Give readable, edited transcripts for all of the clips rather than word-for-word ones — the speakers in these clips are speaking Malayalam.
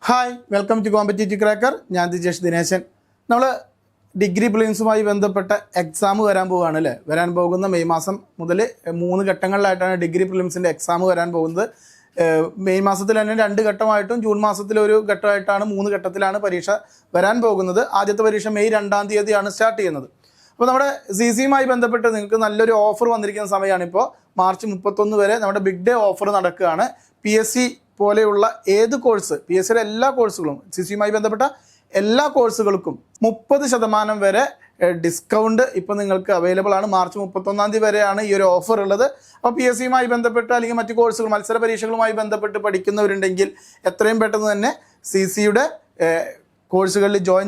Hi, welcome to competitive cracker. ഞാൻ ദിജേഷ് ദിനേശൻ. നമ്മൾ ഡിഗ്രി പ്രിലിംസുമായി ബന്ധപ്പെട്ട എക്സാം വരാൻ പോവുകയാണ് അല്ലേ. വരാൻ പോകുന്ന മെയ് മാസം മുതൽ 3 ഘട്ടങ്ങളിലായിട്ടാണ് ഡിഗ്രി പ്രിലിംസിൻ്റെ എക്സാം വരാൻ പോകുന്നത്. മെയ് മാസത്തിൽ തന്നെ 2 ഘട്ടമായിട്ടും ജൂൺ മാസത്തിൽ ഒരു ഘട്ടമായിട്ടാണ് 3 ഘട്ടത്തിലാണ് പരീക്ഷ വരാൻ പോകുന്നത്. ആദ്യത്തെ പരീക്ഷ മെയ് 2-ാം തീയതിയാണ് സ്റ്റാർട്ട് ചെയ്യുന്നത്. അപ്പോൾ നമ്മുടെ CC-യുമായി ബന്ധപ്പെട്ട് നിങ്ങൾക്ക് നല്ലൊരു ഓഫർ വന്നിരിക്കുന്ന സമയമാണ്. ഇപ്പോൾ മാർച്ച് 31 വരെ നമ്മുടെ ബിഗ് ഡേ ഓഫർ നടക്കുകയാണ്. PSC പോലെയുള്ള ഏത് കോഴ്സ്, PSCയുടെ എല്ലാ കോഴ്സുകളും, CC-യുമായി ബന്ധപ്പെട്ട എല്ലാ കോഴ്സുകൾക്കും 30% വരെ ഡിസ്കൗണ്ട് ഇപ്പോൾ നിങ്ങൾക്ക് അവൈലബിൾ ആണ്. മാർച്ച് 31-ാം തീയതി വരെയാണ് ഈ ഒരു ഓഫർ ഉള്ളത്. അപ്പോൾ PSC-യുമായി ബന്ധപ്പെട്ട് അല്ലെങ്കിൽ മറ്റ് കോഴ്സുകൾ, മത്സര പരീക്ഷകളുമായി ബന്ധപ്പെട്ട് പഠിക്കുന്നവരുണ്ടെങ്കിൽ എത്രയും പെട്ടെന്ന് തന്നെ CC-യുടെ കോഴ്സുകളിൽ ജോയിൻ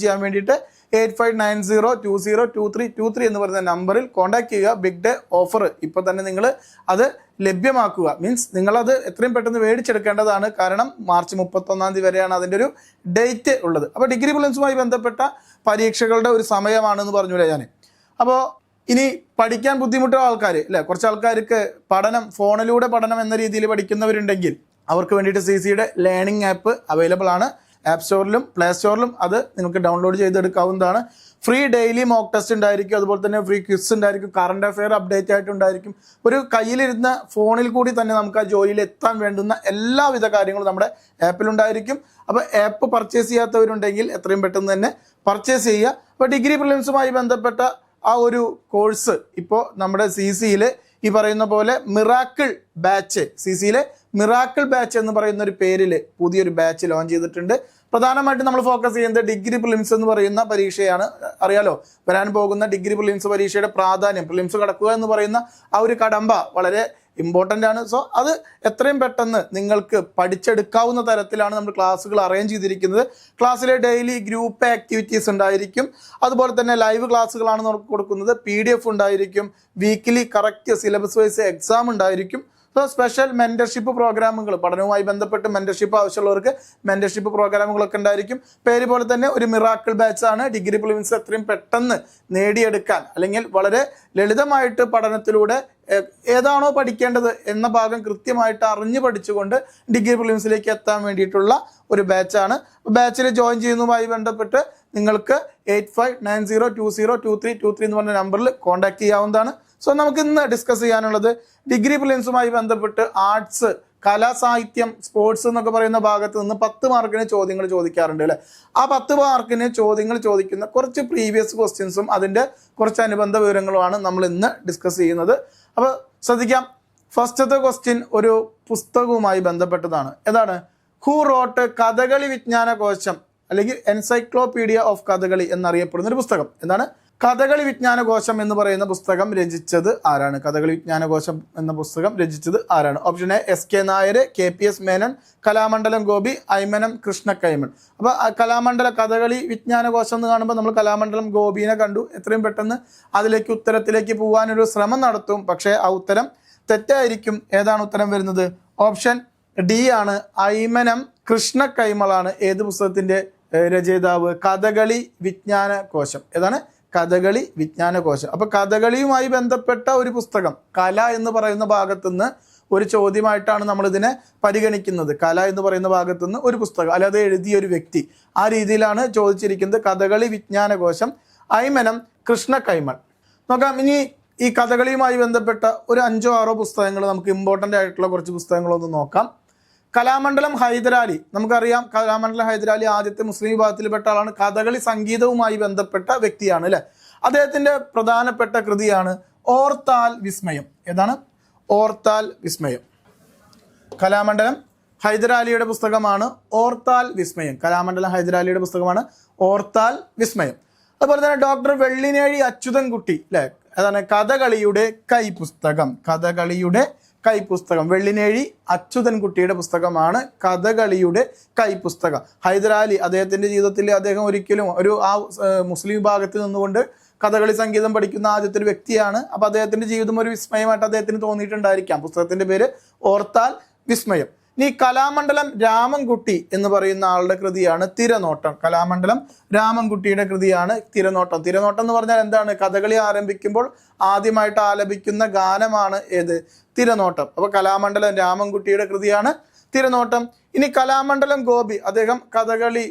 ചെയ്യാൻ വേണ്ടിയിട്ട് 8590202323 എന്ന് പറയുന്ന നമ്പറിൽ കോൺടാക്ട് ചെയ്യുക. ബിഗ് ഡേ ഓഫർ ഇപ്പോൾ തന്നെ നിങ്ങൾ അത് ലഭ്യമാക്കുക. മീൻസ് നിങ്ങളത് എത്രയും പെട്ടെന്ന് മേടിച്ചെടുക്കേണ്ടതാണ്. കാരണം മാർച്ച് 31-ാം തീയതി വരെയാണ് അതിൻ്റെ ഒരു ഡേറ്റ് ഉള്ളത്. അപ്പോൾ ഡിഗ്രി പ്രിലിംസുമായി ബന്ധപ്പെട്ട പരീക്ഷകളുടെ ഒരു സമയമാണെന്ന് പറഞ്ഞില്ലേ ഞാൻ. അപ്പോൾ ഇനി പഠിക്കാൻ ബുദ്ധിമുട്ടുള്ള ആൾക്കാർ അല്ലേ, കുറച്ച് ആൾക്കാർക്ക് ഫോണിലൂടെ പഠനം എന്ന രീതിയിൽ പഠിക്കുന്നവരുണ്ടെങ്കിൽ അവർക്ക് വേണ്ടിയിട്ട് CC-യുടെ ലേണിംഗ് ആപ്പ് അവൈലബിൾ ആണ്. ആപ്പ് സ്റ്റോറിലും പ്ലേ സ്റ്റോറിലും അത് നിങ്ങൾക്ക് ഡൗൺലോഡ് ചെയ്തെടുക്കാവുന്നതാണ്. ഫ്രീ ഡെയിലി മോക്ക് ടെസ്റ്റ് ഉണ്ടായിരിക്കും, അതുപോലെ തന്നെ ഫ്രീ ക്വിസ് ഉണ്ടായിരിക്കും, കറണ്ട് അഫെയർ അപ്ഡേറ്റ് ആയിട്ടുണ്ടായിരിക്കും. ഒരു കയ്യിലിരുന്ന ഫോണിൽ കൂടി തന്നെ നമുക്ക് ആ ജോലിയിൽ എത്താൻ വേണ്ടുന്ന എല്ലാവിധ കാര്യങ്ങളും നമ്മുടെ ആപ്പിലുണ്ടായിരിക്കും. അപ്പോൾ ആപ്പ് പർച്ചേസ് ചെയ്യാത്തവരുണ്ടെങ്കിൽ എത്രയും പെട്ടെന്ന് തന്നെ പർച്ചേസ് ചെയ്യുക. അപ്പോൾ ഡിഗ്രി പ്രിലിംസുമായി ബന്ധപ്പെട്ട ആ ഒരു കോഴ്സ് ഇപ്പോൾ നമ്മുടെ CC-യിൽ ഈ പറയുന്ന പോലെ മിറാക്കിൾ ബാച്ച്, CC-യിലെ മിറാക്കിൾ ബാച്ച് എന്ന് പറയുന്ന ഒരു പേരിൽ പുതിയൊരു ബാച്ച് ലോഞ്ച് ചെയ്തിട്ടുണ്ട്. പ്രധാനമായിട്ടും നമ്മൾ ഫോക്കസ് ചെയ്യുന്നത് ഡിഗ്രി പ്രിലിംസ് എന്ന് പറയുന്ന പരീക്ഷയാണ്. അറിയാലോ, വരാൻ പോകുന്ന ഡിഗ്രി പ്രിലിംസ് പരീക്ഷയുടെ പ്രാധാന്യം, പ്രിലിംസ് കടക്കുക എന്ന് പറയുന്ന ആ ഒരു കടമ്പ വളരെ ഇമ്പോർട്ടൻ്റ് ആണ്. സോ അത് എത്രയും പെട്ടെന്ന് നിങ്ങൾക്ക് പഠിച്ചെടുക്കാവുന്ന തരത്തിലാണ് നമ്മൾ ക്ലാസ്സുകൾ അറേഞ്ച് ചെയ്തിരിക്കുന്നത്. ക്ലാസ്സിലെ ഡെയിലി ഗ്രൂപ്പ് ആക്ടിവിറ്റീസ് ഉണ്ടായിരിക്കും, അതുപോലെ തന്നെ ലൈവ് ക്ലാസ്സുകളാണ് നമുക്ക് കൊടുക്കുന്നത്. PDF ഉണ്ടായിരിക്കും, weekly correct syllabus wise exam ഉണ്ടായിരിക്കും. സോ സ്പെഷ്യൽ മെൻറ്റർഷിപ്പ് പ്രോഗ്രാമുകൾ, പഠനവുമായി ബന്ധപ്പെട്ട് മെൻറ്റർഷിപ്പ് ആവശ്യമുള്ളവർക്ക് മെൻറ്റർഷിപ്പ് പ്രോഗ്രാമുകളൊക്കെ ഉണ്ടായിരിക്കും. പേര് പോലെ തന്നെ ഒരു മിറാക്കിൾ ബാച്ചാണ്. ഡിഗ്രി പ്രിലിംസ് എത്രയും പെട്ടെന്ന് നേടിയെടുക്കാൻ, അല്ലെങ്കിൽ വളരെ ലളിതമായിട്ട് പഠനത്തിലൂടെ ഏതാണോ പഠിക്കേണ്ടത് എന്ന ഭാഗം കൃത്യമായിട്ട് അറിഞ്ഞു പഠിച്ചുകൊണ്ട് ഡിഗ്രി പ്രിലിംസിലേക്ക് എത്താൻ വേണ്ടിയിട്ടുള്ള ഒരു ബാച്ചാണ്. ബാച്ചിൽ ജോയിൻ ചെയ്യുന്നതുമായി ബന്ധപ്പെട്ട് നിങ്ങൾക്ക് 8590202323 എന്ന് പറഞ്ഞ നമ്പറിൽ കോൺടാക്ട് ചെയ്യാവുന്നതാണ്. സോ നമുക്ക് ഇന്ന് ഡിസ്കസ് ചെയ്യാനുള്ളത് ഡിഗ്രി പ്രിലിംസുമായി ബന്ധപ്പെട്ട് ആർട്സ്, കലാ, സാഹിത്യം, സ്പോർട്സ് എന്നൊക്കെ പറയുന്ന ഭാഗത്ത് നിന്ന് 10 മാർക്കിന് ചോദ്യങ്ങൾ ചോദിക്കാറുണ്ട് അല്ലേ. ആ 10 മാർക്കിന് ചോദ്യങ്ങൾ ചോദിക്കുന്ന കുറച്ച് പ്രീവിയസ് ക്വസ്റ്റ്യൻസും അതിൻ്റെ കുറച്ച് അനുബന്ധ വിവരങ്ങളുമാണ് നമ്മൾ ഇന്ന് ഡിസ്കസ് ചെയ്യുന്നത്. അപ്പോൾ ശ്രദ്ധിക്കാം. ഫസ്റ്റത്തെ ക്വസ്റ്റ്യൻ ഒരു പുസ്തകവുമായി ബന്ധപ്പെട്ടതാണ്. ഏതാണ്? ഹൂ റോട്ട് കഥകളി വിജ്ഞാന കോശം, അല്ലെങ്കിൽ എൻസൈക്ലോപീഡിയ ഓഫ് കഥകളി എന്നറിയപ്പെടുന്ന ഒരു പുസ്തകം. എന്താണ്? കഥകളി വിജ്ഞാനകോശം എന്ന് പറയുന്ന പുസ്തകം രചിച്ചത് ആരാണ്? കഥകളി വിജ്ഞാനകോശം എന്ന പുസ്തകം രചിച്ചത് ആരാണ്? Option A SK Nair, KPS Menon, Kalamandalam Gopi, Aymanam Krishnakaimal. അപ്പോൾ കലാമണ്ഡല കഥകളി വിജ്ഞാനകോശം എന്ന് കാണുമ്പോൾ നമ്മൾ കലാമണ്ഡലം ഗോപിനെ കണ്ടു. എത്രയും പെട്ടെന്ന് അതിലേക്ക് ഉത്തരത്തിലേക്ക് പോകാനൊരു ശ്രമം നടത്തും, പക്ഷേ ആ ഉത്തരം തെറ്റായിരിക്കും. ഏതാണ് ഉത്തരം വരുന്നത്? ഓപ്ഷൻ D ആണ്. ഐമനം കൃഷ്ണക്കൈമളാണ് ഏത് പുസ്തകത്തിൻ്റെ രചയിതാവ്? കഥകളി വിജ്ഞാനകോശം. ഏതാണ്? കഥകളി വിജ്ഞാനകോശം. അപ്പോൾ കഥകളിയുമായി ബന്ധപ്പെട്ട ഒരു പുസ്തകം, കല എന്ന് പറയുന്ന ഭാഗത്തുനിന്ന് ഒരു ചോദ്യമായിട്ടാണ് നമ്മളിതിനെ പരിഗണിക്കുന്നത്. കല എന്ന് പറയുന്ന ഭാഗത്തുനിന്ന് ഒരു പുസ്തകം, അല്ലാതെ എഴുതിയ ഒരു വ്യക്തി, ആ രീതിയിലാണ് ചോദിച്ചിരിക്കുന്നത്. കഥകളി വിജ്ഞാനകോശം, ഐമനം കൃഷ്ണക്കൈമൾ. നോക്കാം. ഇനി ഈ കഥകളിയുമായി ബന്ധപ്പെട്ട ഒരു 5-6 പുസ്തകങ്ങൾ, നമുക്ക് ഇമ്പോർട്ടൻ്റ് ആയിട്ടുള്ള കുറച്ച് പുസ്തകങ്ങളൊന്ന് നോക്കാം. കലാമണ്ഡലം ഹൈദരാലി, നമുക്കറിയാം കലാമണ്ഡലം ഹൈദരാലി ആദ്യത്തെ മുസ്ലിം വിഭാഗത്തിൽപ്പെട്ട ആളാണ്. കഥകളി സംഗീതവുമായി ബന്ധപ്പെട്ട വ്യക്തിയാണ് അല്ലേ. അദ്ദേഹത്തിൻ്റെ പ്രധാനപ്പെട്ട കൃതിയാണ് ഓർത്താൽ വിസ്മയം. ഏതാണ്? ഓർത്താൽ വിസ്മയം. കലാമണ്ഡലം ഹൈദരാലിയുടെ പുസ്തകമാണ് ഓർത്താൽ വിസ്മയം. കലാമണ്ഡലം ഹൈദരാലിയുടെ പുസ്തകമാണ് ഓർത്താൽ വിസ്മയം. അതുപോലെ തന്നെ ഡോക്ടർ വെള്ളിനേഴി അച്യുതൻകുട്ടി അല്ലേ, അതാണ് കഥകളിയുടെ കൈപുസ്തകം. കഥകളിയുടെ കൈപുസ്തകം വെള്ളിനേഴി അച്യുതൻകുട്ടിയുടെ പുസ്തകമാണ് കഥകളിയുടെ കൈപുസ്തകം. ഹൈദരാലി അദ്ദേഹത്തിൻ്റെ ജീവിതത്തിൽ അദ്ദേഹം ഒരിക്കലും മുസ്ലിം വിഭാഗത്തിൽ നിന്നുകൊണ്ട് കഥകളി സംഗീതം പഠിക്കുന്ന ആദ്യത്തെ ഒരു വ്യക്തിയാണ്. അപ്പോൾ അദ്ദേഹത്തിൻ്റെ ജീവിതം ഒരു വിസ്മയമായിട്ട് അദ്ദേഹത്തിന് തോന്നിയിട്ടുണ്ടായിരിക്കാം. പുസ്തകത്തിൻ്റെ പേര് ഓർത്താൽ വിസ്മയം. ഇനി കലാമണ്ഡലം രാമൻകുട്ടി എന്ന് പറയുന്ന ആളുടെ കൃതിയാണ് തിരനോട്ടം. കലാമണ്ഡലം രാമൻകുട്ടിയുടെ കൃതിയാണ് തിരനോട്ടം. തിരനോട്ടം എന്ന് പറഞ്ഞാൽ എന്താണ്? കഥകളി ആരംഭിക്കുമ്പോൾ ആദ്യമായിട്ട് ആലപിക്കുന്ന ഗാനമാണ് ഏത്? തിരനോട്ടം. അപ്പോൾ കലാമണ്ഡലം രാമൻകുട്ടിയുടെ കൃതിയാണ് തിരനോട്ടം. ഇനി കലാമണ്ഡലം ഗോപി, അദ്ദേഹം കഥകളി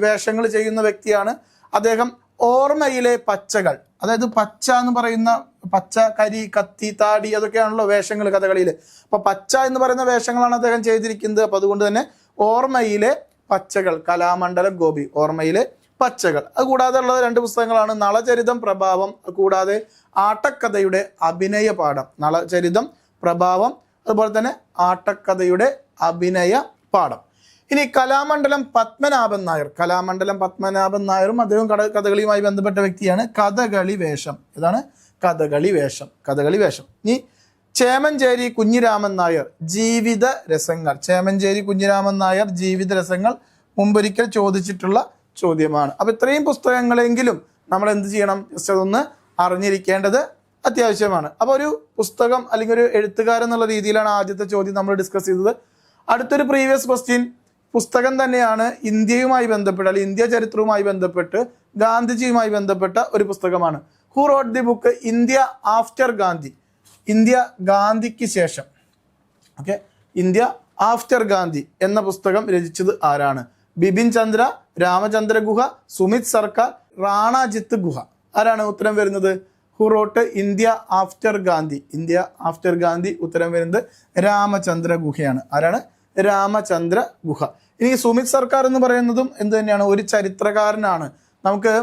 വേഷങ്ങൾ ചെയ്യുന്ന വ്യക്തിയാണ്. അദ്ദേഹം ഓർമ്മയിലെ പച്ചകൾ, അതായത് പച്ച എന്ന് പറയുന്ന പച്ച, കരി, കത്തി, താടി, അതൊക്കെയാണല്ലോ വേഷങ്ങൾ കഥകളിയിൽ. അപ്പൊ പച്ച എന്ന് പറയുന്ന വേഷങ്ങളാണ് അദ്ദേഹം ചെയ്തിരിക്കുന്നത്. അപ്പൊ അതുകൊണ്ട് തന്നെ ഓർമ്മയിലെ പച്ചകൾ, കലാമണ്ഡലം ഗോപി, ഓർമ്മയിലെ പച്ചകൾ. അത് കൂടാതെ ഉള്ളത് 2 പുസ്തകങ്ങളാണ്, നളചരിതം പ്രഭാവം, കൂടാതെ ആട്ടക്കഥയുടെ അഭിനയ പാഠം. നളചരിതം പ്രഭാവം, അതുപോലെ തന്നെ ആട്ടക്കഥയുടെ അഭിനയ പാഠം. ഇനി കലാമണ്ഡലം പത്മനാഭൻ നായർ, കലാമണ്ഡലം പത്മനാഭൻ നായരും അദ്ദേഹം കഥകളിയുമായി ബന്ധപ്പെട്ട വ്യക്തിയാണ്. കഥകളി വേഷം, ഇതാണ് കഥകളി വേഷം, കഥകളി വേഷം. ഇനി ചേമഞ്ചേരി കുഞ്ഞിരാമൻ നായർ, ജീവിത രസങ്ങൾ. ചേമഞ്ചേരി കുഞ്ഞിരാമൻ നായർ ജീവിത രസങ്ങൾ മുമ്പൊരിക്കൽ ചോദിച്ചിട്ടുള്ള ചോദ്യമാണ്. അപ്പൊ ഇത്രയും പുസ്തകങ്ങളെങ്കിലും നമ്മൾ എന്ത് ചെയ്യണം, ജസ്റ്റ് അതൊന്ന് അറിഞ്ഞിരിക്കേണ്ടത് അത്യാവശ്യമാണ്. അപ്പോൾ ഒരു പുസ്തകം അല്ലെങ്കിൽ ഒരു എഴുത്തുകാരൻ എന്നുള്ള രീതിയിലാണ് ആദ്യത്തെ ചോദ്യം നമ്മൾ ഡിസ്കസ് ചെയ്തത്. അടുത്തൊരു പ്രീവിയസ് ക്വസ്റ്റ്യൻ പുസ്തകം തന്നെയാണ്, ഇന്ത്യയുമായി ബന്ധപ്പെട്ട് അല്ലെങ്കിൽ ഇന്ത്യ ചരിത്രവുമായി ബന്ധപ്പെട്ട് ഗാന്ധിജിയുമായി ബന്ധപ്പെട്ട ഒരു പുസ്തകമാണ്. Who rote the book India after Gandhi, India ഗാന്ധിക്ക് ശേഷം. ഓക്കെ, ഇന്ത്യ ആഫ്റ്റർ ഗാന്ധി എന്ന പുസ്തകം രചിച്ചത് ആരാണ്? ബിപിൻ ചന്ദ്ര, രാമചന്ദ്ര ഗുഹ, സുമിത് സർക്കാർ, റാണാജിത്ത് ഗുഹ. ആരാണ് ഉത്തരം വരുന്നത്? Who rote India after Gandhi, India after Gandhi. ഉത്തരം വരുന്നത് രാമചന്ദ്ര ഗുഹയാണ്. ആരാണ്? രാമചന്ദ്ര ഗുഹ. ഇനി സുമിത് സർക്കാർ എന്ന് പറയുന്നതും എന്ത് തന്നെയാണ്, ഒരു ചരിത്രകാരനാണ്. നമുക്ക്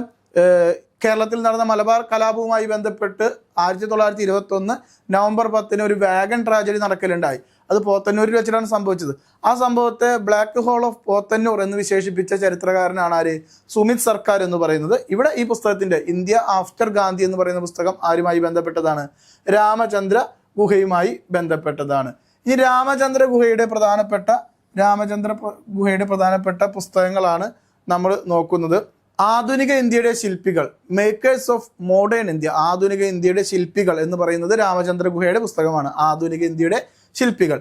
കേരളത്തിൽ നടന്ന മലബാർ കലാപവുമായി ബന്ധപ്പെട്ട് 1921 നവംബർ 10 ഒരു വാഗൺ ട്രാജഡി നടക്കലുണ്ടായി. അത് പോത്തന്നൂരിൽ വെച്ചിട്ടാണ് സംഭവിച്ചത്. ആ സംഭവത്തെ ബ്ലാക്ക് ഹോൾ ഓഫ് പോത്തന്നൂർ എന്ന് വിശേഷിപ്പിച്ച ചരിത്രകാരനാണ് ആര്? സുമിത് സർക്കാർ എന്ന് പറയുന്നത്. ഇവിടെ ഈ പുസ്തകത്തിന്റെ ഇന്ത്യ ആഫ്റ്റർ ഗാന്ധി എന്ന് പറയുന്ന പുസ്തകം ആരുമായി ബന്ധപ്പെട്ടതാണ്? രാമചന്ദ്ര ഗുഹയുമായി ബന്ധപ്പെട്ടതാണ്. ഇനി രാമചന്ദ്ര ഗുഹയുടെ പ്രധാനപ്പെട്ട പുസ്തകങ്ങളാണ് നമ്മൾ നോക്കുന്നത്. ആധുനിക ഇന്ത്യയുടെ ശില്പികൾ, മേക്കേഴ്സ് ഓഫ് മോഡേൺ ഇന്ത്യ. ആധുനിക ഇന്ത്യയുടെ ശില്പികൾ എന്ന് പറയുന്നത് രാമചന്ദ്ര ഗുഹയുടെ പുസ്തകമാണ്. ആധുനിക ഇന്ത്യയുടെ ശില്പികൾ.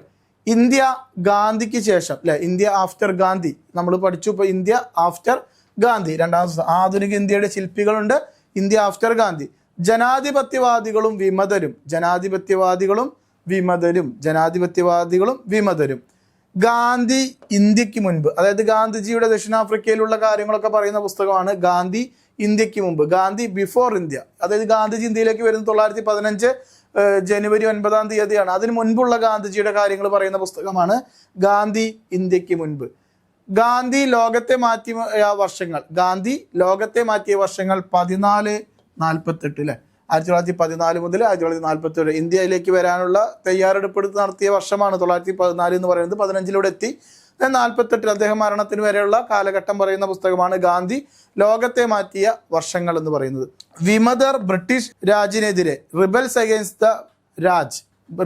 ഇന്ത്യ ഗാന്ധിക്ക് ശേഷം, അല്ലെ, ഇന്ത്യ ആഫ്റ്റർ ഗാന്ധി നമ്മൾ പഠിച്ചു. ഇപ്പൊ ഇന്ത്യ ആഫ്റ്റർ ഗാന്ധി രണ്ടാമത്തെ. ആധുനിക ഇന്ത്യയുടെ ശില്പികളുണ്ട്, ഇന്ത്യ ആഫ്റ്റർ ഗാന്ധി. ജനാധിപത്യവാദികളും വിമതരും, ജനാധിപത്യവാദികളും വിമതരും, ജനാധിപത്യവാദികളും വിമതരും. ഗാന്ധി ഇന്ത്യക്ക് മുൻപ്, അതായത് ഗാന്ധിജിയുടെ ദക്ഷിണാഫ്രിക്കയിലുള്ള കാര്യങ്ങളൊക്കെ പറയുന്ന പുസ്തകമാണ് ഗാന്ധി ഇന്ത്യക്ക് മുമ്പ്, ഗാന്ധി ബിഫോർ ഇന്ത്യ. അതായത് ഗാന്ധിജി ഇന്ത്യയിലേക്ക് വരുന്നത് 1915 ജനുവരി 9 അതിന് മുൻപുള്ള ഗാന്ധിജിയുടെ കാര്യങ്ങൾ പറയുന്ന പുസ്തകമാണ് ഗാന്ധി ഇന്ത്യക്ക് മുൻപ്. ഗാന്ധി ലോകത്തെ മാറ്റിയ വർഷങ്ങൾ, ഗാന്ധി ലോകത്തെ മാറ്റിയ വർഷങ്ങൾ 1448, അല്ലെ, 1914 മുതൽ 1947 ഇന്ത്യയിലേക്ക് വരാനുള്ള തയ്യാറെടുപ്പെടുത്ത് നടത്തിയ വർഷമാണ് 1914 എന്ന് പറയുന്നത്. 15 എത്തി. 48 അദ്ദേഹം മരണത്തിന് വരെയുള്ള കാലഘട്ടം പറയുന്ന പുസ്തകമാണ് ഗാന്ധി ലോകത്തെ മാറ്റിയ വർഷങ്ങൾ എന്ന് പറയുന്നത്. വിമതർ ബ്രിട്ടീഷ് രാജിനെതിരെ, rebels against the Raj,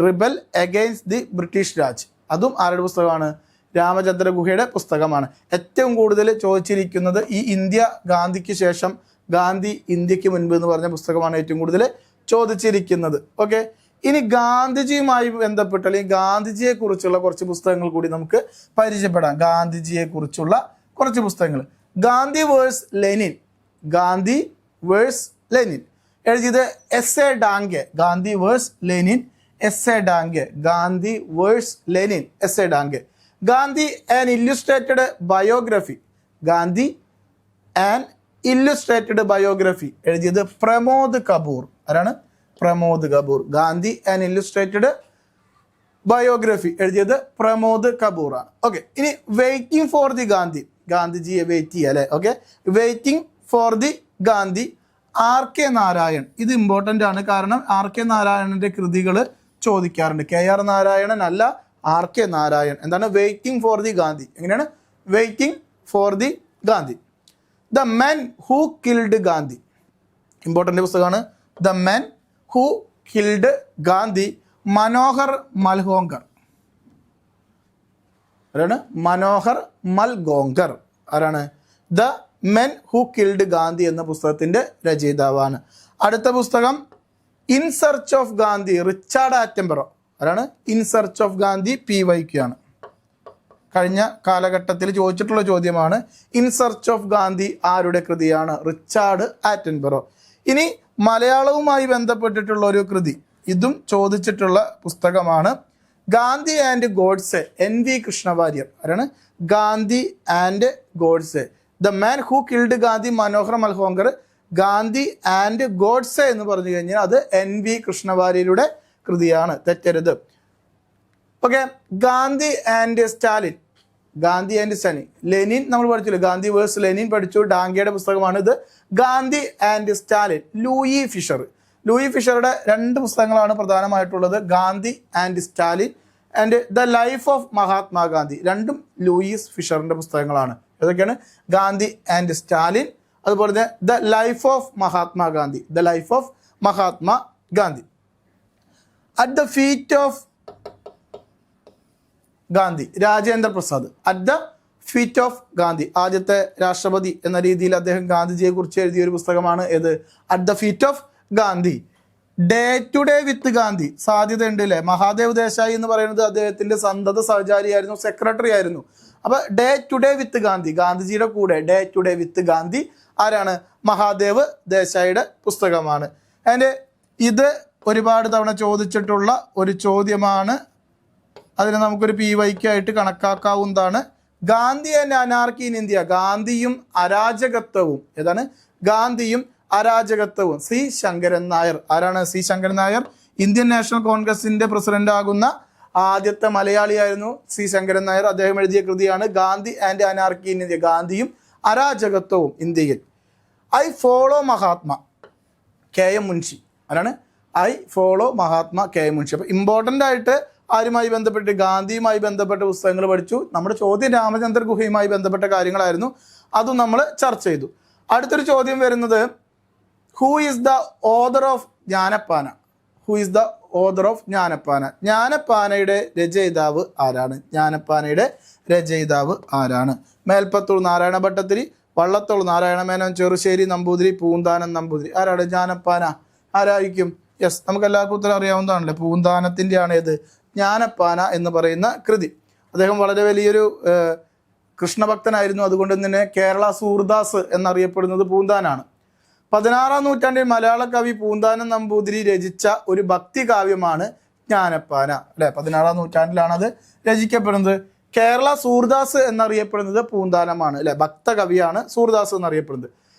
rebel against the British Raj. അതും ആരുടെ പുസ്തകമാണ്? രാമചന്ദ്ര ഗുഹയുടെ പുസ്തകമാണ്. ഏറ്റവും കൂടുതൽ ചോദിച്ചിരിക്കുന്നത് ഈ ഇന്ത്യ ഗാന്ധിക്ക് ശേഷം, ഗാന്ധി ഇന്ത്യക്ക് മുൻപ് എന്ന് പറഞ്ഞ പുസ്തകമാണ് ഏറ്റവും കൂടുതൽ ചോദിച്ചിരിക്കുന്നത്. ഓക്കെ, ഇനി ഗാന്ധിജിയുമായി ബന്ധപ്പെട്ട് അല്ലെങ്കിൽ ഗാന്ധിജിയെ കുറിച്ചുള്ള കുറച്ച് പുസ്തകങ്ങൾ കൂടി നമുക്ക് പരിചയപ്പെടാം. ഗാന്ധിജിയെ കുറിച്ചുള്ള കുറച്ച് പുസ്തകങ്ങൾ. Gandhi versus Lenin, Gandhi versus Lenin എഴുതിയത് S A Dange. Gandhi versus Lenin, S A Dange. Gandhi versus Lenin, S A Dange. Gandhi an illustrated biography, Gandhi an illustrated biography എഴുതിയത് പ്രമോദ് കപൂർ. ആരാണ്? Pramod Kapoor. Gandhi an illustrated biography എഴുതിയത് പ്രമോദ് കപൂർ ആണ്. ഓക്കെ, ഇനി വെയിറ്റിംഗ് ഫോർ ദി ഗാന്ധി, ഗാന്ധിജിയെ വെയിറ്റ് ചെയ്യുക, അല്ലെ. Okay, waiting for the Gandhi, R K Narayan. ഇത് ഇമ്പോർട്ടൻ്റ് ആണ്, കാരണം ആർ കെ നാരായണന്റെ കൃതികൾ ചോദിക്കാറുണ്ട്. കെ ആർ നാരായണൻ അല്ല, ആർ കെ നാരായൺ. എന്താണ്? Waiting for the Gandhi. എങ്ങനെയാണ്? Waiting for the Gandhi. The men who killed Gandhi, important പുസ്തകമാണ്. The men who killed Gandhi, Manohar Malgonkar. ആരാണ്? മനോഹർ മൽഗോങ്കർ. ആരാണ്? The men who killed Gandhi എന്ന പുസ്തകത്തിന്റെ രചയിതാവാണ്. അടുത്ത പുസ്തകം in search of Gandhi, Richard Attenborough. ആരാണ്? In search of Gandhi, PYQ ആണ്. കഴിഞ്ഞ കാലഘട്ടത്തിൽ ചോദിച്ചിട്ടുള്ള ചോദ്യമാണ്. ഇൻ സെർച്ച് ഓഫ് ഗാന്ധി ആരുടെ കൃതിയാണ്? Richard Attenborough. ഇനി മലയാളവുമായി ബന്ധപ്പെട്ടിട്ടുള്ള ഒരു കൃതി, ഇതും ചോദിച്ചിട്ടുള്ള പുസ്തകമാണ്. Gandhi and Godse, NV Krishnawarrier. ആരാണ്? Gandhi and Godse. The man who killed Gandhi, Manohar Malgonkar. Gandhi and Godse എന്ന് പറഞ്ഞു കഴിഞ്ഞാൽ അത് NV കൃഷ്ണവാര്യരുടെ കൃതിയാണ്, തെറ്റരുത്. Okay, Gandhi and Stalin, Gandhi and Stalin. Lenin നമ്മൾ പഠിച്ചില്ല, ഗാന്ധി വേഴ്സ് ലെനിൻ പഠിച്ചു, ഡാങ്കയുടെ പുസ്തകമാണ് ഇത്. Gandhi and Stalin, Louis Fischer. Louis ഫിഷറുടെ 2 പുസ്തകങ്ങളാണ് പ്രധാനമായിട്ടുള്ളത്, Gandhi and Stalin and the life of Mahatma Gandhi. രണ്ടും ലൂയിസ് ഫിഷറിന്റെ പുസ്തകങ്ങളാണ്. ഏതൊക്കെയാണ്? ഗാന്ധി ആൻഡ് സ്റ്റാലിൻ, അതുപോലെ തന്നെ the life of Mahatma Gandhi, the life of Mahatma Gandhi. At the feet of Gandhi, Rajendra Prasad. At the feet of Gandhi, ആദ്യത്തെ രാഷ്ട്രപതി എന്ന രീതിയിൽ അദ്ദേഹം ഗാന്ധിജിയെ കുറിച്ച് എഴുതിയ ഒരു പുസ്തകമാണ് ഏത്? At the feet of Gandhi. Day to day with Gandhi, സാധ്യത ഉണ്ട് അല്ലേ? മഹാദേവ് ദേശായി എന്ന് പറയുന്നത് അദ്ദേഹത്തിന്റെ സന്തത സഹചാരിയായിരുന്നു, സെക്രട്ടറി ആയിരുന്നു. അപ്പൊ day to day with Gandhi, ഗാന്ധിജിയുടെ കൂടെ day to day with Gandhi ആരാണ്? മഹാദേവ് ദേശായിയുടെ പുസ്തകമാണ്. ആൻഡ് ഇത് ഒരുപാട് തവണ ചോദിച്ചിട്ടുള്ള ഒരു ചോദ്യമാണ്, അതിന് നമുക്കൊരു PYQ ആയിട്ട് കണക്കാക്കാവുന്നതാണ്. Gandhi and anarchy in India, ഗാന്ധിയും അരാജകത്വവും. ഏതാണ്? ഗാന്ധിയും അരാജകത്വവും. C. ശങ്കരൻ നായർ. ആരാണ് C. Sankaran Nair? Indian National കോൺഗ്രസിന്റെ പ്രസിഡന്റ് ആകുന്ന ആദ്യത്തെ മലയാളിയായിരുന്നു C. ശങ്കരൻ നായർ. അദ്ദേഹം എഴുതിയ കൃതിയാണ് Gandhi and anarchy in India, ഗാന്ധിയും അരാജകത്വവും ഇന്ത്യയിൽ. I follow Mahatma, KM Munshi. ആരാണ്? I follow Mahatma, KM Munshi. അപ്പൊ ഇമ്പോർട്ടൻ്റ് ആയിട്ട് ആരുമായി ബന്ധപ്പെട്ട്? ഗാന്ധിയുമായി ബന്ധപ്പെട്ട പുസ്തകങ്ങൾ പഠിച്ചു. നമ്മുടെ ചോദ്യം രാമചന്ദ്ര ഗുഹയുമായി ബന്ധപ്പെട്ട കാര്യങ്ങളായിരുന്നു, അതും നമ്മൾ ചർച്ച ചെയ്തു. അടുത്തൊരു ചോദ്യം വരുന്നത്, who is the author of Jnanappana? Who is the author of Jnanappana? ജ്ഞാനപ്പാനയുടെ രചയിതാവ് ആരാണ്? ജ്ഞാനപ്പാനയുടെ രചയിതാവ് ആരാണ്? മേൽപ്പത്തൂർ നാരായണ ഭട്ടത്തിരി, വള്ളത്തോൾ നാരായണ മേനോൻ, ചെറുശ്ശേരി നമ്പൂതിരി, പൂന്താനം നമ്പൂതിരി. ആരാണ് ജ്ഞാനപ്പാന? ആരായിരിക്കും? യെസ്, നമുക്ക് എല്ലാവർക്കും ഉത്തരം അറിയാവുന്നതാണല്ലേ, പൂന്താനത്തിൻ്റെ ആണ് ഏത്? ജ്ഞാനപ്പാന എന്ന് പറയുന്ന കൃതി. അദ്ദേഹം വളരെ വലിയൊരു കൃഷ്ണഭക്തനായിരുന്നു, അതുകൊണ്ട് തന്നെ കേരള സൂർദാസ് എന്നറിയപ്പെടുന്നത് പൂന്താനാണ്. 16-ാം നൂറ്റാണ്ടിൽ മലയാള കവി പൂന്താനം നമ്പൂതിരി രചിച്ച ഒരു ഭക്തി കാവ്യമാണ് ജ്ഞാനപ്പാന, അല്ലെ? 16-ാം നൂറ്റാണ്ടിലാണ് അത് രചിക്കപ്പെടുന്നത്. കേരള സൂർദാസ് എന്നറിയപ്പെടുന്നത് പൂന്താനമാണ്, അല്ലെ? ഭക്തകവിയാണ് സൂർദാസ് എന്നറിയപ്പെടുന്നത്.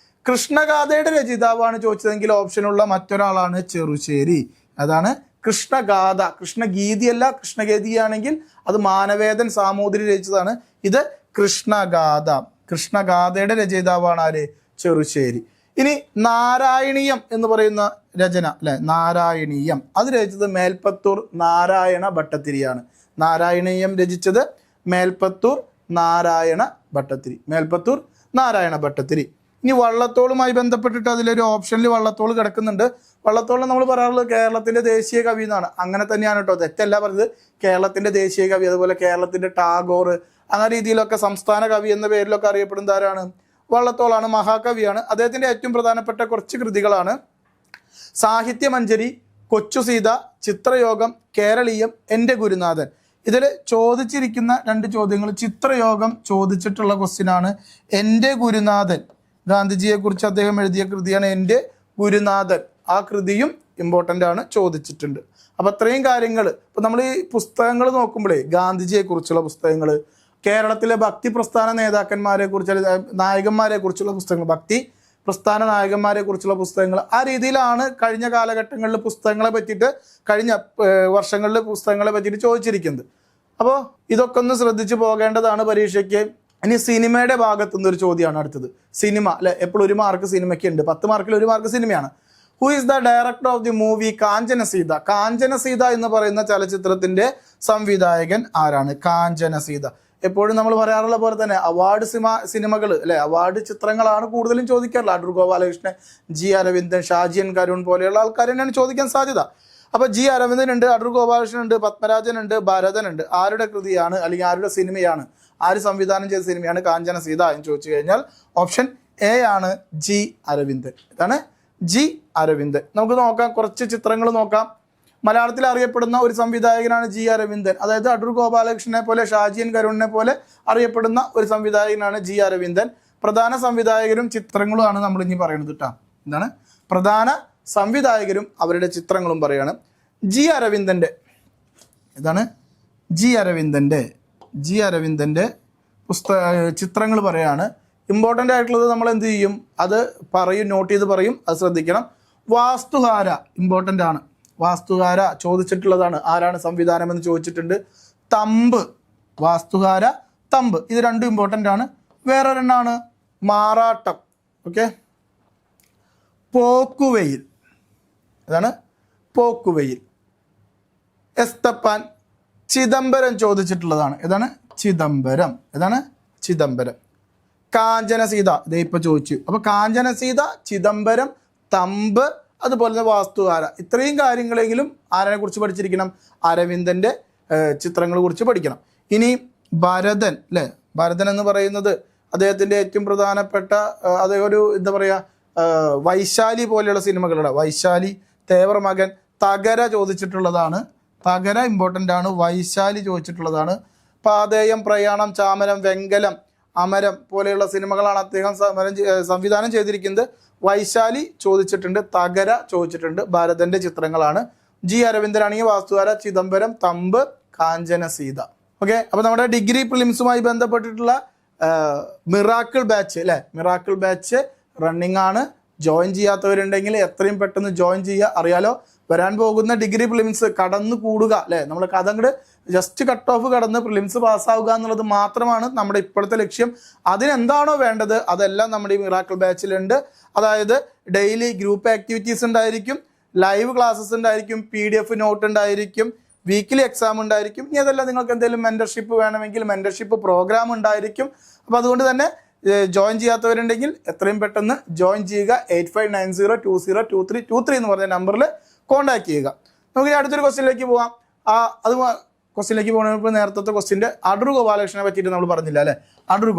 കൃഷ്ണഗാഥയുടെ രചയിതാവാണ് ചോദിച്ചതെങ്കിൽ ഓപ്ഷനുള്ള മറ്റൊരാളാണ് ചെറുശ്ശേരി. അതാണ് കൃഷ്ണഗാഥ. കൃഷ്ണഗീതിയല്ല, കൃഷ്ണഗീതിയാണെങ്കിൽ അത് മാനവേദൻ സാമൂതിരി രചിച്ചതാണ്. ഇത് കൃഷ്ണഗാഥ. കൃഷ്ണഗാഥയുടെ രചയിതാവാണ് ആര്? ചെറുശ്ശേരി. ഇനി നാരായണീയം എന്ന് പറയുന്ന രചന, അല്ലെ? നാരായണീയം അത് രചിച്ചത് മേൽപ്പത്തൂർ നാരായണ ഭട്ടത്തിരിയാണ്. നാരായണീയം രചിച്ചത് മേൽപ്പത്തൂർ നാരായണ ഭട്ടത്തിരി. മേൽപ്പത്തൂർ നാരായണ ഭട്ടത്തിരി. ഇനി വള്ളത്തോളുമായി ബന്ധപ്പെട്ടിട്ട് അതിലൊരു ഓപ്ഷനിൽ വള്ളത്തോൾ കിടക്കുന്നുണ്ട്. വള്ളത്തോളിനെ നമ്മൾ പറയാറുള്ളത് കേരളത്തിന്റെ ദേശീയ കവി എന്നാണ്. അങ്ങനെ തന്നെയാണ് കേട്ടോ, തെറ്റല്ല പറഞ്ഞത്. കേരളത്തിന്റെ ദേശീയ കവി, അതുപോലെ കേരളത്തിന്റെ ടാഗോർ, അങ്ങനെ രീതിയിലൊക്കെ സംസ്ഥാന കവി എന്ന പേരിലൊക്കെ അറിയപ്പെടുന്ന ആരാണ്? വള്ളത്തോളാണ്. മഹാകവിയാണ്. അദ്ദേഹത്തിന്റെ ഏറ്റവും പ്രധാനപ്പെട്ട കുറച്ച് കൃതികളാണ് സാഹിത്യമഞ്ജരി, കൊച്ചുസീത, ചിത്രയോഗം, കേരളീയം, എൻ്റെ ഗുരുനാഥൻ. ഇതിൽ ചോദിച്ചിരിക്കുന്ന 2 ചോദ്യങ്ങൾ, ചിത്രയോഗം ചോദിച്ചിട്ടുള്ള ക്വസ്റ്റ്യനാണ്. എൻ്റെ ഗുരുനാഥൻ, ഗാന്ധിജിയെ കുറിച്ച് അദ്ദേഹം എഴുതിയ കൃതിയാണ് എൻ്റെ ഗുരുനാഥൻ. ആ കൃതിയും ഇമ്പോർട്ടൻ്റ് ആണ്, ചോദിച്ചിട്ടുണ്ട്. അപ്പം അത്രയും കാര്യങ്ങൾ. ഇപ്പം നമ്മൾ ഈ പുസ്തകങ്ങൾ നോക്കുമ്പോഴേ, ഗാന്ധിജിയെ കുറിച്ചുള്ള പുസ്തകങ്ങൾ, കേരളത്തിലെ ഭക്തി പ്രസ്ഥാന നേതാക്കന്മാരെ കുറിച്ച്, നായകന്മാരെ കുറിച്ചുള്ള പുസ്തകങ്ങൾ, ഭക്തി പ്രസ്ഥാന നായകന്മാരെ കുറിച്ചുള്ള പുസ്തകങ്ങൾ, ആ രീതിയിലാണ് കഴിഞ്ഞ കാലഘട്ടങ്ങളിൽ പുസ്തകങ്ങളെ പറ്റിയിട്ട്, കഴിഞ്ഞ വർഷങ്ങളിൽ പുസ്തകങ്ങളെ പറ്റിയിട്ട് ചോദിച്ചിരിക്കുന്നത്. അപ്പോൾ ഇതൊക്കെ ഒന്ന് ശ്രദ്ധിച്ചു പോകേണ്ടതാണ് പരീക്ഷയ്ക്ക്. ഇനി സിനിമയുടെ ഭാഗത്തു നിന്നൊരു ചോദ്യമാണ് അടുത്തത്. സിനിമ, അല്ലെ? എപ്പോഴും 1 മാർക്ക് സിനിമയ്ക്ക് ഉണ്ട്. 10 മാർക്കിൽ 1 മാർക്ക് സിനിമയാണ്. Who is the director of the movie Kanchanasita? Kanchanasita എന്ന് പറയുന്ന ചലച്ചിത്രത്തിന്റെ സംവിധായകൻ ആരാണ്? കാഞ്ചനസീത. എപ്പോഴും നമ്മൾ പറയാറുള്ള പോലെ തന്നെ അവാർഡ് സിനിമകൾ, അല്ലെ? അവാർഡ് ചിത്രങ്ങളാണ് കൂടുതലും ചോദിക്കാറുള്ളത്. അടൂർ ഗോപാലകൃഷ്ണൻ, G. അരവിന്ദൻ, ഷാജിയൻ കരുൺ പോലെയുള്ള ആൾക്കാർ തന്നെയാണ് ചോദിക്കാൻ സാധ്യത. അപ്പൊ G. അരവിന്ദൻ ഉണ്ട്, അടൂർ ഗോപാലകൃഷ്ണൻ ഉണ്ട്, പത്മരാജൻ ഉണ്ട്, ഭരതൻ ഉണ്ട്. ആരുടെ കൃതിയാണ്, അല്ലെങ്കിൽ ആരുടെ സിനിമയാണ്, ആര് സംവിധാനം ചെയ്ത സിനിമയാണ് കാഞ്ചനസീത എന്ന് ചോദിച്ചു കഴിഞ്ഞാൽ ഓപ്ഷൻ A ആണ് G. അരവിന്ദൻ. ഇതാണ് G. അരവിന്ദൻ. നമുക്ക് നോക്കാം, കുറച്ച് ചിത്രങ്ങൾ നോക്കാം. മലയാളത്തിൽ അറിയപ്പെടുന്ന ഒരു സംവിധായകനാണ് G. അരവിന്ദൻ. അതായത് അടൂർ ഗോപാലകൃഷ്ണനെ പോലെ, ഷാജിയൻ കരുണിനെ പോലെ അറിയപ്പെടുന്ന ഒരു സംവിധായകനാണ് G. അരവിന്ദൻ. പ്രധാന സംവിധായകരും ചിത്രങ്ങളുമാണ് നമ്മൾ ഇനി പറയുന്നത് കേട്ടോ. എന്താണ്? പ്രധാന സംവിധായകരും അവരുടെ ചിത്രങ്ങളും പറയാണ്. G. അരവിന്ദന്റെ ഇതാണ് ജി അരവിന്ദൻ്റെ ചിത്രങ്ങൾ പറയാണ്. ഇമ്പോർട്ടൻ്റ് ആയിട്ടുള്ളത് നമ്മൾ എന്ത് ചെയ്യും, അത് പറയും, നോട്ട് ചെയ്ത് പറയും, അത് ശ്രദ്ധിക്കണം. വാസ്തുഹാര ഇമ്പോർട്ടൻ്റ് ആണ്. വാസ്തുഹാര ചോദിച്ചിട്ടുള്ളതാണ്. ആരാണ് സംവിധാനം എന്ന് ചോദിച്ചിട്ടുണ്ട്. തമ്പ്, വാസ്തുഹാര, തമ്പ്, ഇത് രണ്ടും ഇമ്പോർട്ടൻ്റ് ആണ്. വേറൊരെണ്ണാണ് മാറാട്ടം. ഓക്കെ, പോക്കുവെയിൽ, അതാണ് പോക്കുവെയിൽ. എസ്തപ്പാൻ ചിദംബരം ചോദിച്ചിട്ടുള്ളതാണ്. ഇതാണ് ചിദംബരം, ഇതാണ് ചിദംബരം. കാഞ്ചനസീത ഇതേ ഇപ്പം ചോദിച്ചു. അപ്പോൾ കാഞ്ചനസീത, ചിദംബരം, തമ്പ്, അതുപോലെ തന്നെ വാസ്തുഹാര, ഇത്രയും കാര്യങ്ങളെങ്കിലും ആരെ കുറിച്ച് പഠിച്ചിരിക്കണം? അരവിന്ദൻ്റെ ചിത്രങ്ങളെ കുറിച്ച് പഠിക്കണം. ഇനി ഭരതൻ അല്ലേ, ഭരതൻ എന്ന് പറയുന്നത് അദ്ദേഹത്തിൻ്റെ ഏറ്റവും പ്രധാനപ്പെട്ട ഒരു എന്താ പറയുക, വൈശാലി പോലെയുള്ള സിനിമകളുടെ, വൈശാലി, തേവർ മകൻ, തകര ചോദിച്ചിട്ടുള്ളതാണ്. തകര ഇമ്പോർട്ടൻ്റ് ആണ്. വൈശാലി ചോദിച്ചിട്ടുള്ളതാണ്. പാതേയം, പ്രയാണം, ചാമരം, വെങ്കലം, അമരം പോലെയുള്ള സിനിമകളാണ് അദ്ദേഹം സംവിധാനം ചെയ്തിരിക്കുന്നത്. വൈശാലി ചോദിച്ചിട്ടുണ്ട്, തകര ചോദിച്ചിട്ടുണ്ട്. ഭാരതൻ്റെ ചിത്രങ്ങളാണ്. ജി അരവിന്ദനാണെങ്കിൽ വാസ്തുഹാര, ചിദംബരം, തമ്പ്, കാഞ്ചനസീത. ഓക്കെ, അപ്പോൾ നമ്മുടെ ഡിഗ്രി പ്രിലിംസുമായി ബന്ധപ്പെട്ടിട്ടുള്ള മിറാക്കിൾ ബാച്ച് അല്ലേ, മിറാക്കിൾ ബാച്ച് റണ്ണിങ് ആണ്. ജോയിൻ ചെയ്യാത്തവരുണ്ടെങ്കിൽ എത്രയും പെട്ടെന്ന് ജോയിൻ ചെയ്യുക. അറിയാലോ, വരാൻ പോകുന്ന ഡിഗ്രി പ്രിലിംസ് കടന്നു കൂടുക അല്ലേ, നമ്മൾ അതങ്ങോട്ട് ജസ്റ്റ് കട്ട് ഓഫ് കടന്ന് പ്രിലിംസ് പാസ്സാവുക എന്നുള്ളത് മാത്രമാണ് നമ്മുടെ ഇപ്പോഴത്തെ ലക്ഷ്യം. അതിനെന്താണോ വേണ്ടത് അതെല്ലാം നമ്മുടെ ഈ മിറാക്കിൾ ബാച്ചിലുണ്ട്. അതായത് ഡെയിലി ഗ്രൂപ്പ് ആക്ടിവിറ്റീസ് ഉണ്ടായിരിക്കും, ലൈവ് ക്ലാസ്സസ് ഉണ്ടായിരിക്കും, PDF നോട്ട് ഉണ്ടായിരിക്കും, വീക്കിലി എക്സാം ഉണ്ടായിരിക്കും. ഇനി അതെല്ലാം നിങ്ങൾക്ക് എന്തെങ്കിലും മെൻറ്റർഷിപ്പ് വേണമെങ്കിൽ മെൻറ്റർഷിപ്പ് പ്രോഗ്രാം ഉണ്ടായിരിക്കും. അപ്പോൾ അതുകൊണ്ട് തന്നെ ജോയിൻ ചെയ്യാത്തവരുണ്ടെങ്കിൽ എത്രയും പെട്ടെന്ന് ജോയിൻ ചെയ്യുക. 8590202323 എന്ന് പറഞ്ഞ നമ്പറിൽ കോൺടാക്ട് ചെയ്യുക. നമുക്ക് ഇനി അടുത്തൊരു ക്വസ്റ്റ്യനിലേക്ക് പോകാം. അത് ക്വസ്റ്റ്യനിലേക്ക് പോകുന്നപ്പോൾ നേരത്തെ ക്വസ്റ്റ്യൻ്റെ അടൂർ ഗോപാലകൃഷ്ണനെ പറ്റിയിട്ട് നമ്മൾ പറഞ്ഞില്ല അല്ലേ. അടൂർ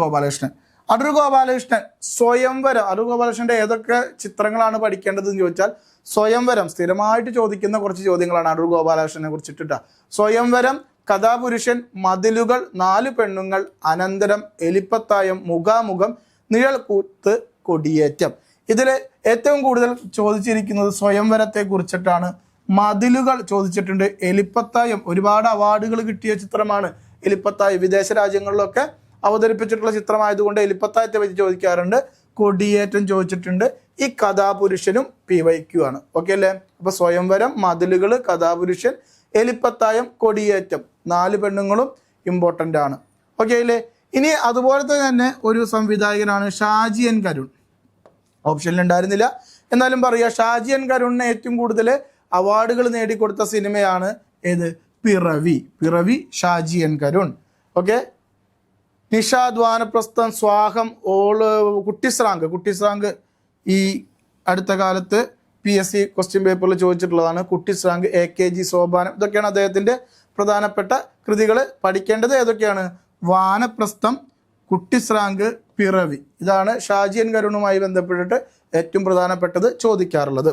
ഗോപാലകൃഷ്ണൻ സ്വയംവരം. അടൂർ ഗോപാലകൃഷ്ണൻ്റെ ഏതൊക്കെ ചിത്രങ്ങളാണ് പഠിക്കേണ്ടതെന്ന് ചോദിച്ചാൽ സ്വയംവരം സ്ഥിരമായിട്ട് ചോദിക്കുന്ന കുറച്ച് ചോദ്യങ്ങളാണ് അടൂർ ഗോപാലകൃഷ്ണനെ കുറിച്ചിട്ടാ. സ്വയംവരം, കഥാപുരുഷൻ, മതിലുകൾ, 4 പെണ്ണുങ്ങൾ, അനന്തരം, എലിപ്പത്തായം, മുഖാമുഖം, നിഴൽ കൂത്ത്, കൊടിയേറ്റം. ഇതിൽ ഏറ്റവും കൂടുതൽ ചോദിച്ചിരിക്കുന്നത് സ്വയംവരത്തെ കുറിച്ചിട്ടാണ്. മതിലുകൾ ചോദിച്ചിട്ടുണ്ട്. എലിപ്പത്തായം ഒരുപാട് അവാർഡുകൾ കിട്ടിയ ചിത്രമാണ് എലിപ്പത്തായം. വിദേശ രാജ്യങ്ങളിലൊക്കെ അവതരിപ്പിച്ചിട്ടുള്ള ചിത്രമായതുകൊണ്ട് എലിപ്പത്തായത്തെ പറ്റി ചോദിക്കാറുണ്ട്. കൊടിയേറ്റം ചോദിച്ചിട്ടുണ്ട്. ഈ കഥാപുരുഷനും PYQ ആണ്. ഓക്കെ അല്ലേ. അപ്പോൾ സ്വയംവരം, മതിലുകൾ, കഥാപുരുഷൻ, എലിപ്പത്തായം, കൊടിയേറ്റം, 4 പെണ്ണുങ്ങളും ഇമ്പോർട്ടൻ്റ് ആണ്. ഓക്കെ അല്ലേ. ഇനി അതുപോലെ തന്നെ ഒരു സംവിധായകനാണ് ഷാജി എൻ കരുൺ. ഓപ്ഷനിൽ ഉണ്ടായിരുന്നില്ല, എന്നാലും പറയുക. ഷാജി എൻ കരുണിന് ഏറ്റവും കൂടുതൽ അവാർഡുകൾ നേടിക്കൊടുത്ത സിനിമയാണ് ഏത്? പിറവി, ഷാജി എൻ കരുൺ. ഓക്കെ. നിഷാദ്, വാനപ്രസ്ഥം, സ്വാഹം, കുട്ടിസ്രാങ്ക് ഈ അടുത്ത കാലത്ത് PSC ക്വസ്റ്റ്യൻ പേപ്പറിൽ ചോദിച്ചിട്ടുള്ളതാണ്. കുട്ടിസ്രാങ്ക്, AKG സോപാനം, ഇതൊക്കെയാണ് അദ്ദേഹത്തിൻ്റെ പ്രധാനപ്പെട്ട കൃതികൾ. പഠിക്കേണ്ടത് ഏതൊക്കെയാണ്? വാനപ്രസ്ഥം, കുട്ടിസ്രാങ്ക്, പിറവി. ഇതാണ് ഷാജി എൻ കരുണുമായി ബന്ധപ്പെട്ടിട്ട് ഏറ്റവും പ്രധാനപ്പെട്ടത് ചോദിക്കാറുള്ളത്.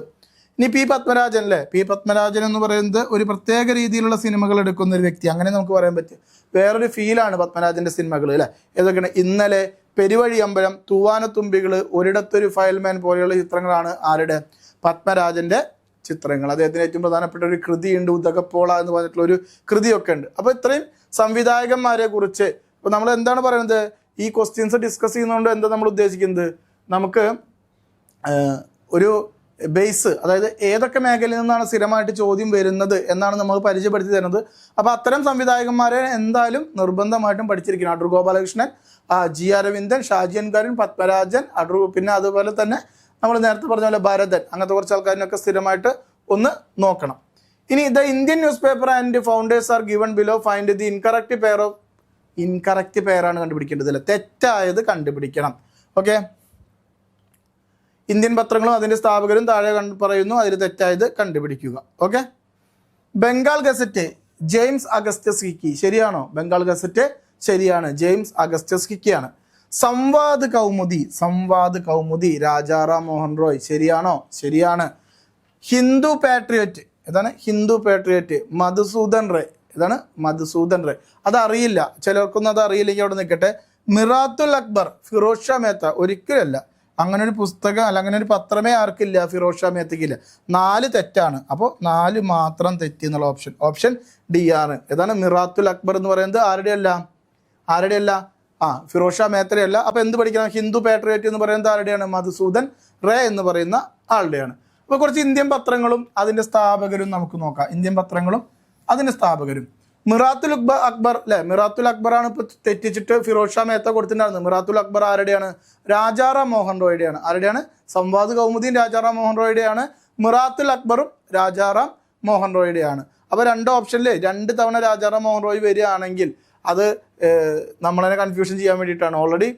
ഇനി P. പത്മരാജൻ അല്ലേ. P. പത്മരാജൻ എന്ന് പറയുന്നത് ഒരു പ്രത്യേക രീതിയിലുള്ള സിനിമകൾ എടുക്കുന്ന ഒരു വ്യക്തി, അങ്ങനെ നമുക്ക് പറയാൻ പറ്റും. വേറൊരു ഫീലാണ് പത്മരാജൻ്റെ സിനിമകൾ അല്ലേ. ഏതൊക്കെയാണ്? ഇന്നലെ, പെരുവഴി അമ്പലം, തൂവാനത്തുമ്പികൾ, ഒരിടത്തൊരു ഫയൽമാൻ പോലെയുള്ള ചിത്രങ്ങളാണ് ആരുടെ? പത്മരാജൻ്റെ ചിത്രങ്ങൾ. അദ്ദേഹത്തിന് ഏറ്റവും പ്രധാനപ്പെട്ട ഒരു കൃതിയുണ്ട്, ഉദകപ്പോള എന്ന് പറഞ്ഞിട്ടുള്ള ഒരു കൃതിയൊക്കെ ഉണ്ട്. അപ്പോൾ ഇത്രയും സംവിധായകന്മാരെ കുറിച്ച് ഇപ്പോൾ നമ്മൾ എന്താണ് പറയുന്നത്? ഈ ക്വസ്റ്റ്യൻസ് ഡിസ്കസ് ചെയ്യുന്നതുകൊണ്ട് എന്താ നമ്മൾ ഉദ്ദേശിക്കുന്നത്? നമുക്ക് ഒരു ബേസ്, അതായത് ഏതൊക്കെ മേഖലയിൽ നിന്നാണ് സ്ഥിരമായിട്ട് ചോദ്യം വരുന്നത് എന്നാണ് നമ്മൾ പരിചയപ്പെടുത്തി തരുന്നത്. അപ്പോൾ അത്തരം സംവിധായകന്മാരെ എന്തായാലും നിർബന്ധമായിട്ടും പഠിച്ചിരിക്കണം. അടൂർ ഗോപാലകൃഷ്ണൻ, ജി അരവിന്ദൻ, ഷാജി എൻ കരുൺ, പത്മരാജൻ, പിന്നെ അതുപോലെ തന്നെ നമ്മൾ നേരത്തെ പറഞ്ഞ പോലെ ഭരതൻ, അങ്ങനത്തെ കുറച്ച് ആൾക്കാരിനൊക്കെ സ്ഥിരമായിട്ട് ഒന്ന് നോക്കണം. ഇനി the Indian newspaper and founders are given below. Find the incorrect പെയറാണ് കണ്ടുപിടിക്കേണ്ടത് അല്ലേ. തെറ്റായത് കണ്ടുപിടിക്കണം. ഓക്കെ. ഇന്ത്യൻ പത്രങ്ങളും അതിൻ്റെ സ്ഥാപകരും താഴെ പറയുന്നു, അതിൽ തെറ്റായത് കണ്ടുപിടിക്കുക. Okay. Bengal gazette, James Augustus hiki. ശരിയാണോ? ബംഗാൾ ഗസറ്റ് ശരിയാണ്, ജെയിംസ് അഗസ്റ്റസ് ഹിക്കിയാണ്. സംവാദ് കൗമുദി, രാജാറാം മോഹൻ റോയ്. ശരിയാണോ? ശരിയാണ്. ഹിന്ദു പാട്രിയറ്റ്, ഇതാണ് ഹിന്ദു പാട്രിയറ്റ്, മധുസൂദൻ റേ. ഇതാണ് മധുസൂദൻ റേ. അതറിയില്ല, ചിലർക്കൊന്നും അത് അറിയില്ലെങ്കിൽ അവിടെ നിൽക്കട്ടെ. മിറാത്തുൽ അക്ബർ, ഫിറോസ് ഷാ മേത്ത. ഒരിക്കലല്ല, അങ്ങനെ ഒരു പുസ്തകം അല്ല അങ്ങനെ ഒരു പത്രമേ ആർക്കില്ല, ഫിറോസ് ഷാ മേത്തയ്ക്കില്ല. 4 തെറ്റാണ്. അപ്പോൾ 4 മാത്രം തെറ്റി എന്നുള്ള ഓപ്ഷൻ ഡി ആണ്. ഏതാണ്? മിറാത്തുൽ അക്ബർ എന്ന് പറയുന്നത് ആരുടെയല്ല? ഫിറോസ് ഷാ മേത്തയുടെ. അപ്പോൾ എന്ത് പഠിക്കണം? ഹിന്ദു പാട്രിയോട്ട് എന്ന് പറയുന്നത് ആരുടെയാണ്? മധുസൂദൻ റേ എന്ന് പറയുന്ന ആളുടെയാണ്. അപ്പോൾ കുറച്ച് ഇന്ത്യൻ പത്രങ്ങളും അതിൻ്റെ സ്ഥാപകരും നമുക്ക് നോക്കാം. ഇന്ത്യൻ പത്രങ്ങളും അതിൻ്റെ സ്ഥാപകരും. മിറാത്തുൽ അക്ബർ അല്ലെ, മിറാത്തുൽ അക്ബറാണ് ഇപ്പോൾ തെറ്റിച്ചിട്ട് ഫിറോസ് ഷാ മേത്ത കൊടുത്തിട്ടുണ്ടായിരുന്നത്. മിറാത്തുൽ അക്ബർ ആരുടെയാണ്? രാജാറാം മോഹൻ റോയുടെയാണ്. ആരുടെയാണ്? സംവാദ് കൗമുദിയും രാജാറാം മോഹൻ റോയുടെയാണ്. മിറാത്തുൽ അക്ബറും രാജാറാം മോഹൻ റോയുടെയാണ്. അപ്പോൾ 2 ഓപ്ഷനിൽ 2 തവണ രാജാറാം മോഹൻ റോയ് വരികയാണെങ്കിൽ അത് നമ്മളതിനെ കൺഫ്യൂഷൻ ചെയ്യാൻ വേണ്ടിയിട്ടാണ്. ഓൾറെഡി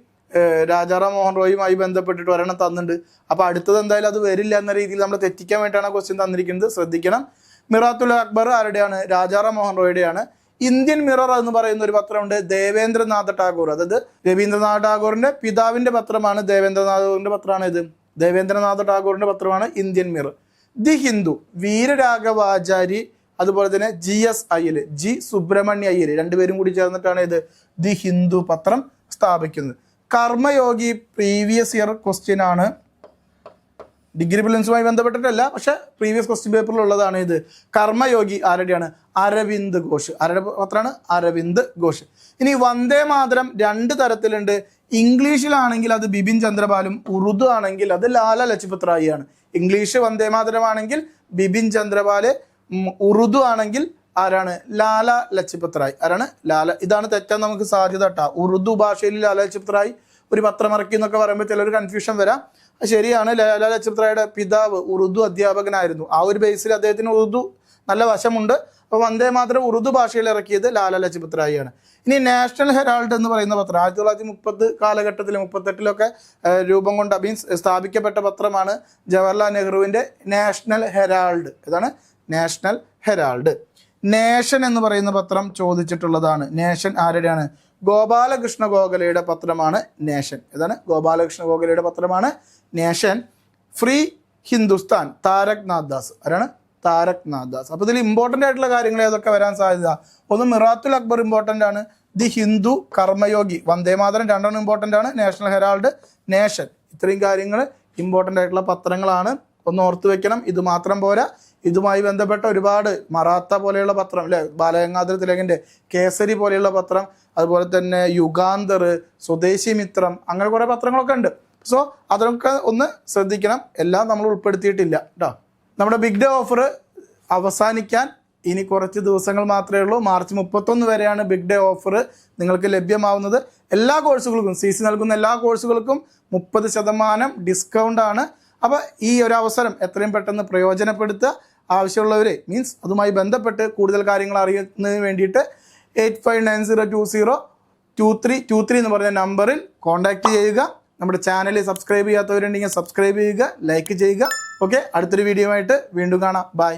രാജാറാം മോഹൻ റോയുമായി ബന്ധപ്പെട്ടിട്ട് ഒരെണ്ണം തന്നിട്ടുണ്ട്. അപ്പോൾ അടുത്തത് എന്തായാലും അത് വരില്ല എന്ന രീതിയിൽ നമ്മൾ തെറ്റിക്കാൻ വേണ്ടിയിട്ടാണ് ക്വസ്റ്റ്യൻ തന്നിരിക്കുന്നത്. ശ്രദ്ധിക്കണം. മിറാത്തുൽ അക്ബർ ആരുടെയാണ്? രാജാറാം മോഹൻ റോയുടെയാണ്. ഇന്ത്യൻ മിറർ എന്ന് പറയുന്ന ഒരു പത്രമുണ്ട്, ദേവേന്ദ്രനാഥ ടാഗോർ. അതായത് രവീന്ദ്രനാഥ ടാഗോറിന്റെ പിതാവിന്റെ പത്രമാണ്. ദേവേന്ദ്രനാഥിന്റെ പത്രമാണ് ഇത്. ദേവേന്ദ്രനാഥ ടാഗോറിന്റെ പത്രമാണ് Indian mirror. The Hindu, Veeraraghavachari, അതുപോലെ തന്നെ GS അയ്യർ, ജി സുബ്രഹ്മണ്യ അയ്യർ, 2 പേരും കൂടി ചേർന്നിട്ടാണ് ഇത് ദി ഹിന്ദു പത്രം സ്ഥാപിക്കുന്നത്. കർമ്മയോഗി പ്രീവിയസ് ഇയർ ക്വസ്റ്റ്യൻ ആണ്. ഡിഗ്രി പ്രിലിംസുമായി ബന്ധപ്പെട്ടിട്ടല്ല, പക്ഷെ പ്രീവിയസ് ക്വസ്റ്റ്യൻ പേപ്പറിലുള്ളതാണ് ഇത്. കർമ്മയോഗി ആരുടെയാണ്? അരവിന്ദ് ഘോഷ്. ആരുടെ പത്രമാണ്? അരവിന്ദ് ഘോഷ്. ഇനി വന്ദേ മാതരം 2 തരത്തിലുണ്ട്. ഇംഗ്ലീഷിലാണെങ്കിൽ അത് ബിപിൻ ചന്ദ്രപാലും, ഉറുദു ആണെങ്കിൽ അത് ലാല ലജ്പത് റായിയാണ്. ഇംഗ്ലീഷ് വന്ദേ മാതരം ആണെങ്കിൽ ബിപിൻ ചന്ദ്രപാല്, ഉറുദു ആണെങ്കിൽ ആരാണ്? ലാല ലജ്പത് റായ്. ആരാണ്? ലാല. ഇതാണ് തെറ്റാൻ നമുക്ക് സാധ്യത കേട്ടോ. ഉറുദു ഭാഷയിൽ ലാല ലജ്പത് റായ് ഒരു പത്രം ഇറക്കി എന്നൊക്കെ പറയുമ്പോൾ ചിലർ കൺഫ്യൂഷൻ വരാം. ശരിയാണ്. ലാല ലജ്പത് റായുടെ പിതാവ് ഉറുദു അധ്യാപകനായിരുന്നു. ആ ഒരു ബേസിൽ അദ്ദേഹത്തിന് ഉറുദു നല്ല വശമുണ്ട്. അപ്പോൾ വന്ദേ മാതരം ഉറുദു ഭാഷയിൽ ഇറക്കിയത് ലാല ലജ്പത് റായിയാണ്. ഇനി നാഷണൽ ഹെറാൾഡ് എന്ന് പറയുന്ന പത്രം 1930 കാലഘട്ടത്തിൽ 38-ലൊക്കെ രൂപം കൊണ്ട് സ്ഥാപിക്കപ്പെട്ട പത്രമാണ് ജവഹർലാൽ നെഹ്റുവിൻ്റെ നാഷണൽ ഹെറാൾഡ്. ഇതാണ് നാഷണൽ ഹെറാൾഡ്. നേഷൻ എന്ന് പറയുന്ന പത്രം ചോദിച്ചിട്ടുള്ളതാണ്. നേഷൻ ആരുടെയാണ്? ഗോപാലകൃഷ്ണ ഗോഖലെയുടെ പത്രമാണ് നേഷൻ. ഇതാണ് ഗോപാലകൃഷ്ണ ഗോഖലെയുടെ പത്രമാണ് നേഷൻ. ഫ്രീ ഹിന്ദുസ്ഥാൻ, താരക് നാഥ് ദാസ്. ആരാണ്? താരക് നാഥ് ദാസ്. അപ്പോൾ ഇതിൽ ഇമ്പോർട്ടൻ്റ് ആയിട്ടുള്ള കാര്യങ്ങൾ ഏതൊക്കെ വരാൻ സാധ്യത? ഒന്ന് മിറാത്തുൽ അക്ബർ ഇമ്പോർട്ടൻ്റ് ആണ്. ദി ഹിന്ദു, കർമ്മയോഗി, വന്ദേ മാതരം 2 ഇമ്പോർട്ടൻ്റ് ആണ്. നാഷണൽ ഹെറാൾഡ്, നേഷൻ, ഇത്രയും കാര്യങ്ങൾ ഇമ്പോർട്ടൻ്റ് ആയിട്ടുള്ള പത്രങ്ങളാണ്. ഒന്ന് ഓർത്ത് വെക്കണം. ഇത് മാത്രം പോരാ, ഇതുമായി ബന്ധപ്പെട്ട ഒരുപാട് മറാത്ത പോലെയുള്ള പത്രം അല്ലെ, ബാലഗംഗാധര തിലകൻ്റെ കേസരി പോലെയുള്ള പത്രം, അതുപോലെ തന്നെ യുഗാന്തർ, സ്വദേശി മിത്രം, അങ്ങനെ കുറേ പത്രങ്ങളൊക്കെ ഉണ്ട്. സോ അതൊക്കെ ഒന്ന് ശ്രദ്ധിക്കണം. എല്ലാം നമ്മൾ ഉൾപ്പെടുത്തിയിട്ടില്ല കേട്ടോ. നമ്മുടെ ബിഗ് ഡേ ഓഫർ അവസാനിക്കാൻ ഇനി കുറച്ച് ദിവസങ്ങൾ മാത്രമേ ഉള്ളൂ. മാർച്ച് 31 വരെയാണ് ബിഗ് ഡേ ഓഫർ നിങ്ങൾക്ക് ലഭ്യമാവുന്നത്. എല്ലാ കോഴ്സുകൾക്കും, CC നൽകുന്ന എല്ലാ കോഴ്സുകൾക്കും 30% ഡിസ്കൗണ്ട് ആണ്. അപ്പോൾ ഈ ഒരു അവസരം എത്രയും പെട്ടെന്ന് പ്രയോജനപ്പെടുത്തുക. ആവശ്യമുള്ളവർ മീൻസ് അതുമായി ബന്ധപ്പെട്ട് കൂടുതൽ കാര്യങ്ങൾ അറിയുന്നതിന് വേണ്ടിയിട്ട് 8590202323 എന്ന് പറഞ്ഞ നമ്പറിൽ കോൺടാക്റ്റ് ചെയ്യുക. നമ്മുടെ ചാനൽ സബ്സ്ക്രൈബ് ചെയ്യാത്തവരുണ്ടെങ്കിൽ സബ്സ്ക്രൈബ് ചെയ്യുക, ലൈക്ക് ചെയ്യുക. ഓക്കെ, അടുത്തൊരു വീഡിയോ ആയിട്ട് വീണ്ടും കാണാം. ബൈ.